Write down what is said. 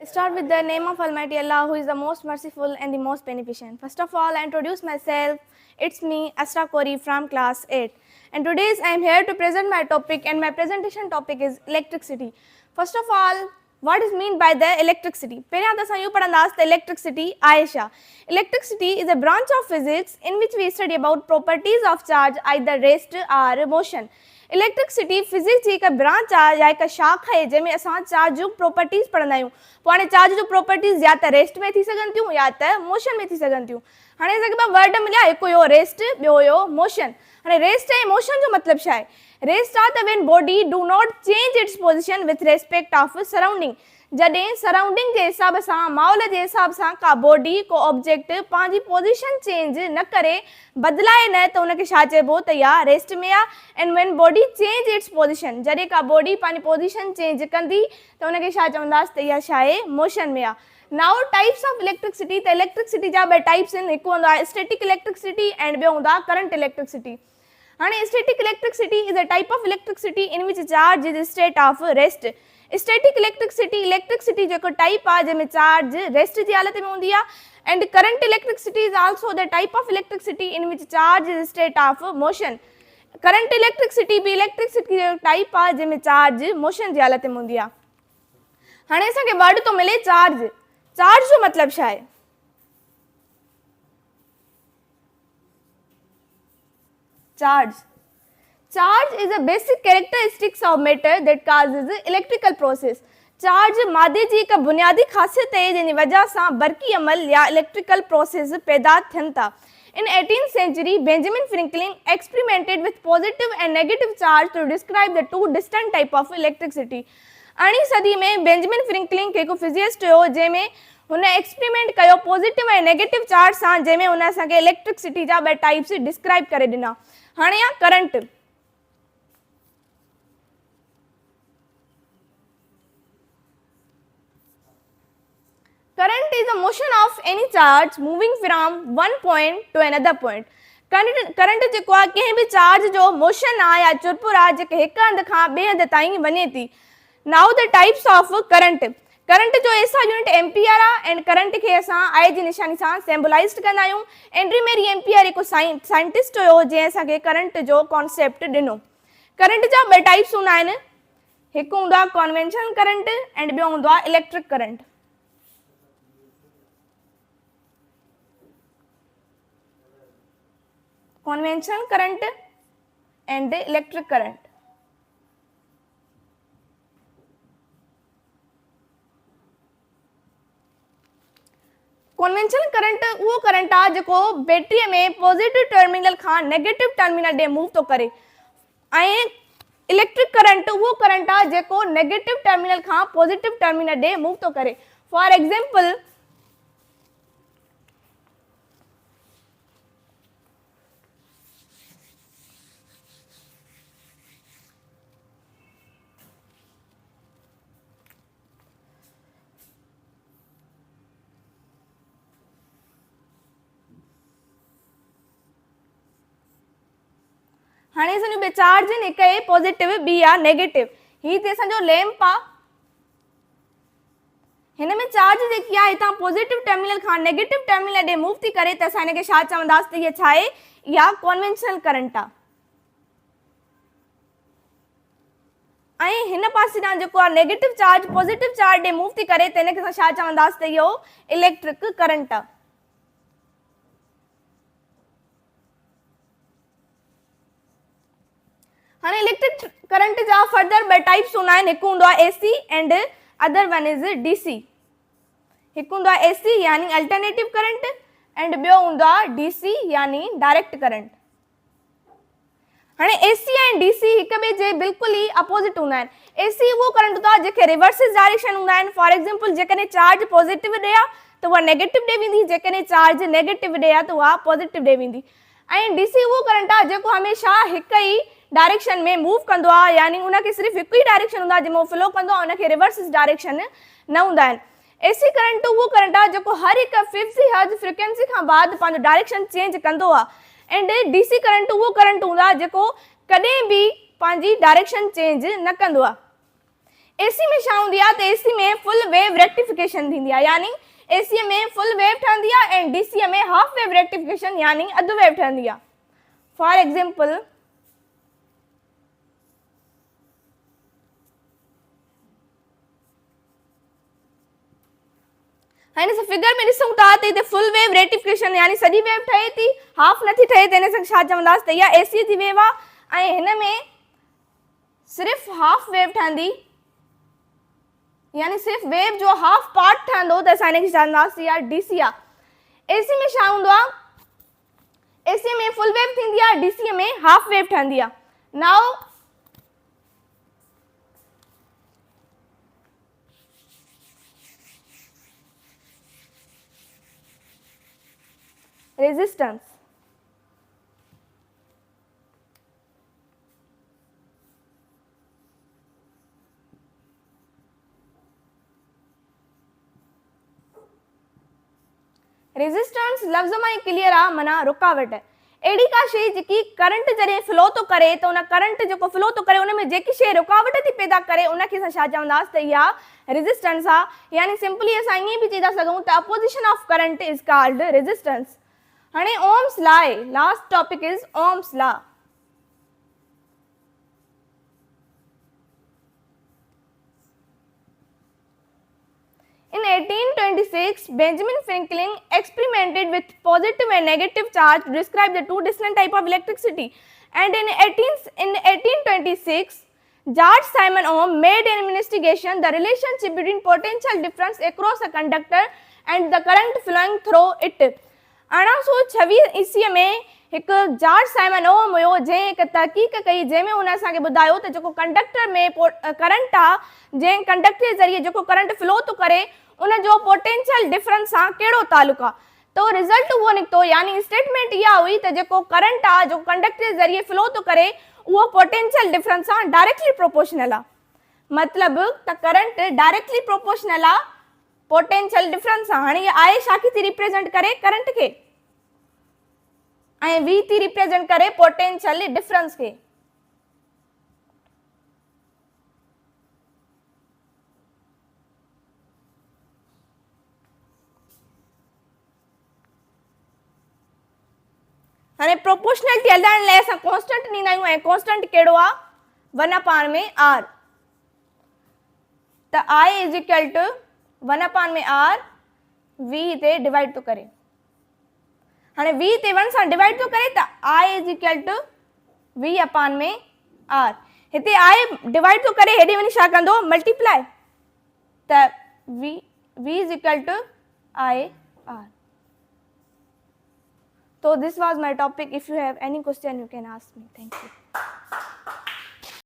Start with the name of Almighty Allah, who is the most merciful and the most beneficent. First of all, I introduce myself. It's me, Asra Kori from class 8. And today I am here to present my topic, and my presentation topic is electricity. First of all, what is meant by the electricity? The electricity, Aisha. Electricity is a branch of physics in which we study about properties of charge, either rest or motion. Electricity physics जी हिकु branch आहे या हिकु शाख आहे जंहिंमें असां charge जूं प्रॉपर्टीज़ पढ़ंदा आहियूं। पोइ हाणे चार्ज जूं प्रॉपर्टीज़ या त रेस्ट में थी सघनि थियूं या त मोशन में थी सघनि थियूं। हाणे असांखे ॿ वर्ड मिलिया, हिकु हुयो रेस्ट, ॿियो हुयो मोशन। हाणे रेस्ट ऐं मोशन जो मतिलबु छा आहे? रेस्ट आहे त when body do not change its position with respect of surrounding. जॾहिं सराउंडिंग जे हिसाब सां, माहौल जे हिसाब सां का बॉडी को ऑब्जेक्ट पंहिंजी पोजिशन चेंज न करे, बदिलाए न, त उनखे छा चइबो त या रेस्ट में आहे। And when body change its position, जॾहिं का बॉडी पंहिंजी पोजिशन चेंज कंदी त उनखे छा चवंदासीं त इहा छा आहे? मोशन में आहे। नाउ टाइप्स ऑफ इलेक्ट्रिसिटी, त इलेक्ट्रिसिटी जा ॿ टाइप्स आहिनि, हिकु हूंदो आहे स्टैटिक इलेक्ट्रिसिटी एंड ॿियो हूंदो आहे करंट इलेक्ट्रिसिटी। हाणे static electricity is a type of electricity in which charge is state of rest. Static electricity जेको टाइप आहे जंहिंमें चार्ज रेस्ट जी हालत में हूंदी आहे। And current electricity is also the type of electricity in which charge is state of motion. Current electricity भी electricity जो type आहे जंहिंमें चार्ज मोशन जी हालत में हूंदी आहे। हाणे असांखे वर्ड थो मिले चार्ज। चार्ज जो मतिलबु छा आहे? Charge is a basic characteristics of matter that causes electrical process. Charge मादे जी हिकु बुनियादी ख़ासियत आहे जंहिंजी वजह सां बरक़ी अमल या इलेक्ट्रिकल प्रोसेस पैदा थियनि था। In 18th century, Benjamin Franklin experimented with positive and negative charge to describe the two distinct type of electricity. 18वीं सदी में बेंजामिन फ्रैंकलिन हिकु फिजिसिस्ट हुयो जंहिंमें हुन एक्सपेरिमेंट कयो पॉजिटिव ऐं नेगेटिव चार्ज सां, जंहिंमें हुन असांखे इलेक्ट्रिसिटी जा ॿ टाइप्स डिस्क्राइब करे ॾिना। हाणे आहे current. Current is the motion of any charge moving from one point to another point. Current जेको आहे कंहिं बि चार्ज जो मोशन आहे या चुरपुर आहे जेके हिकु हंधि खां ॿिए हंधि ताईं वञे थी। Now the types of current. Current जो एसा यूनिट एम्पियर आहे एंड करंट खे असां आई जी निशानी सां सिंबलाइज़ कंदा आहियूं। एंड्री मेरी एम्पियर हिकु साइंटिस्ट हुयो जंहिं असांखे करंट जो कॉन्सेप्ट ॾिनो। करंट जा ॿ टाइप्स हूंदा आहिनि, हिकु हूंदो आहे कॉन्वेंशनल करंट एंड ॿियो हूंदो आहे electric current. conventional current and electric current. conventional current वो करंट आहे जेको बैटरी में पॉजिटिव टर्मिनल खां नेगेटिव टर्मिनल ॾे मूव थो करे, ऐं इलेक्ट्रिक करंट वो करंट आहे जेको नेगेटिव टर्मिनल खां पॉजिटिव टर्मिनल ॾे मूव थो करे। फॉर एग्जांपल, हाणे असांजो ॿ चार्ज आहिनि, हिकु आहे पॉजिटिव ॿी आहे नेगेटिव। हीअ ते असांजो लैम्प आहे, हिन में चार्ज जेकी आहे हितां पॉजिटिव टर्मिनल खां नेगेटिव टर्मिनल ॾे मूव थी करे, त असां हिनखे छा चवंदासीं त हीअ छा आहे? इहा कॉन्वेंशनल करंट आहे। ऐं हिन पासे ॾांहुं जेको आहे नेगेटिव चार्ज पॉजिटिव चार्ज ॾे मूव थी करे, त हिनखे असां छा चवंदासीं त इहो इलेक्ट्रिक करंट आहे। हाणे इलेक्ट्रिक करंट जा फर्दर ॿ टाइप्स हूंदा आहिनि, हिकु हूंदो आहे AC and other one is DC. हिकु हूंदो आहे एसी यानी अल्टरनेटिव करंट एंड ॿियो हूंदो आहे डीसी यानी डायरेक्ट करंट। हाणे एसी ऐं डीसी हिक ॿिए जे बिल्कुलु ई अपोजिट हूंदा आहिनि। एसी उहो करंट हूंदो आहे जेके रिवर्सिस डायरेक्शन हूंदा आहिनि। फॉर एग्जांपल, जेकॾहिं चार्ज पॉजिटिव ॾे आहे त उहा नेगेटिव ॾे वेंदी, जेकॾहिं चार्ज नेगेटिव ॾे आहे त उहा पॉजिटिव ॾे वेंदी। ऐं डीसी उहो करंट आहे जेको हमेशह हिक ई डायरेक्शन में मूव कंदो आहे, यानी उनखे सिर्फ़ु हिकु ई डायरेक्शन हूंदो आहे जंहिंमें फ्लो कंदो आहे, उनखे रिवर्सिस डायरेक्शन न हूंदा आहिनि। एसी करंट उहो करंट आहे जेको हर हिकु 50 हर्ट्ज़ फ्रीक्वेंसी खां बाद पंहिंजो डायरेक्शन चेंज कंदो आहे। एंड डीसी करंट उहो करंट हूंदो आहे जेको कॾहिं बि पंहिंजी डायरेक्शन चेंज न कंदो आहे। एसी में छा हूंदी आहे त एसी में फुल वेव रेक्टिफिकेशन थींदी आहे, यानी एसी में फुल वेव ठहंदी आहे ऐं डीसी में हाफ वेव रेक्टिफिकेशन यानी अधु वेव ठहंदी आहे। फॉर एग्जांपल हाणे असां फिगर में ॾिसूं था त हिते फुल वेव रेक्टिफिकेशन यानी सॼी वेव ठहे थी, हाफ नथी ठहे त हिन सां छा चवंदासीं त इहा एसी जी वेव आहे ऐं हिन में सिर्फ़ु हाफ वेव ठहंदी, यानी सिर्फ वेव जो हाफ पार्ट ठहंदो त असां हिनखे चवंदासीं या डीसी आहे। एसी में छा हूंदो आहे, एसी में फुल वेव थींदी आहे, डीसी में हाफ वेव ठहंदी आहे। नाउ रेजिस्टेंस, रेजिस्टेंस लफ्ज़ में ही क्लियर आहे, माना रुकावट। अहिड़ी का शइ जेकी करंट जॾहिं फ्लो थो करे त उन करंट जेको फ्लो थो करे उन में जेकी शइ रुकावट थी पैदा करे उनखे असां छा चवंदासीं त इहा रेजिस्टेंस आहे। यानी सिंपली असां ईअं बि चई था सघूं त opposition of current is called resistance. हाणे ओम्स लॉ आहे, last topic is Ohm's law. In 1826, Benjamin Franklin experimented with positive and negative charge to describe the two different types of electricity. And in 1826, George Simon Ohm made an investigation the relationship between potential difference across a conductor and the current flowing through it. 1826 ईस्वीअ में हिकु George Simon ओम हुयो जंहिं हिकु तहक़ीक़ कई जंहिंमें हुन असांखे ॿुधायो त जेको कंडक्टर में करंट आहे, जंहिं कंडक्टर जे ज़रिए जेको करंट फ्लो थो करे उन जो पोटेंशियल डिफरेंस सां कहिड़ो तालुक़ु आहे। तो रिज़ल्ट उहो निकितो, यानी स्टेटमेंट इहा हुई त जेको करंट आहे जेको कंडक्टर जे ज़रिए फ्लो थो करे उहो पोटेंशियल डिफरेंस सां डायरेक्टली प्रोपोर्शनल आहे। मतिलबु त करंट डायरेक्टली प्रोपोर्शनल आहे पोटेंशियल डिफरेंस सां। हाणे इहा आहे छा थी रिप्रेजेंट करे करंट खे ऐं वी थी रिप्रेजेंट करे पोटेंशियल डिफरेंस खे। हाणे प्रोपोर्शनलिटी हलाइण लाइ असां कॉन्स्टेंट ॾींदा आहियूं ऐं कॉन्स्टेंट कहिड़ो आहे 1/r। त I is equal to 1/r v हिते डिवाइड थो करे। हाणे v हिते 1 सां डिवाइड थो करे त I is equal to v/r। हिते I डिवाइड थो करे हेॾे वञी छा कंदो मल्टीप्लाई, त v is equal to I/r। So this was my topic. If you have any question, you can ask me. Thank you.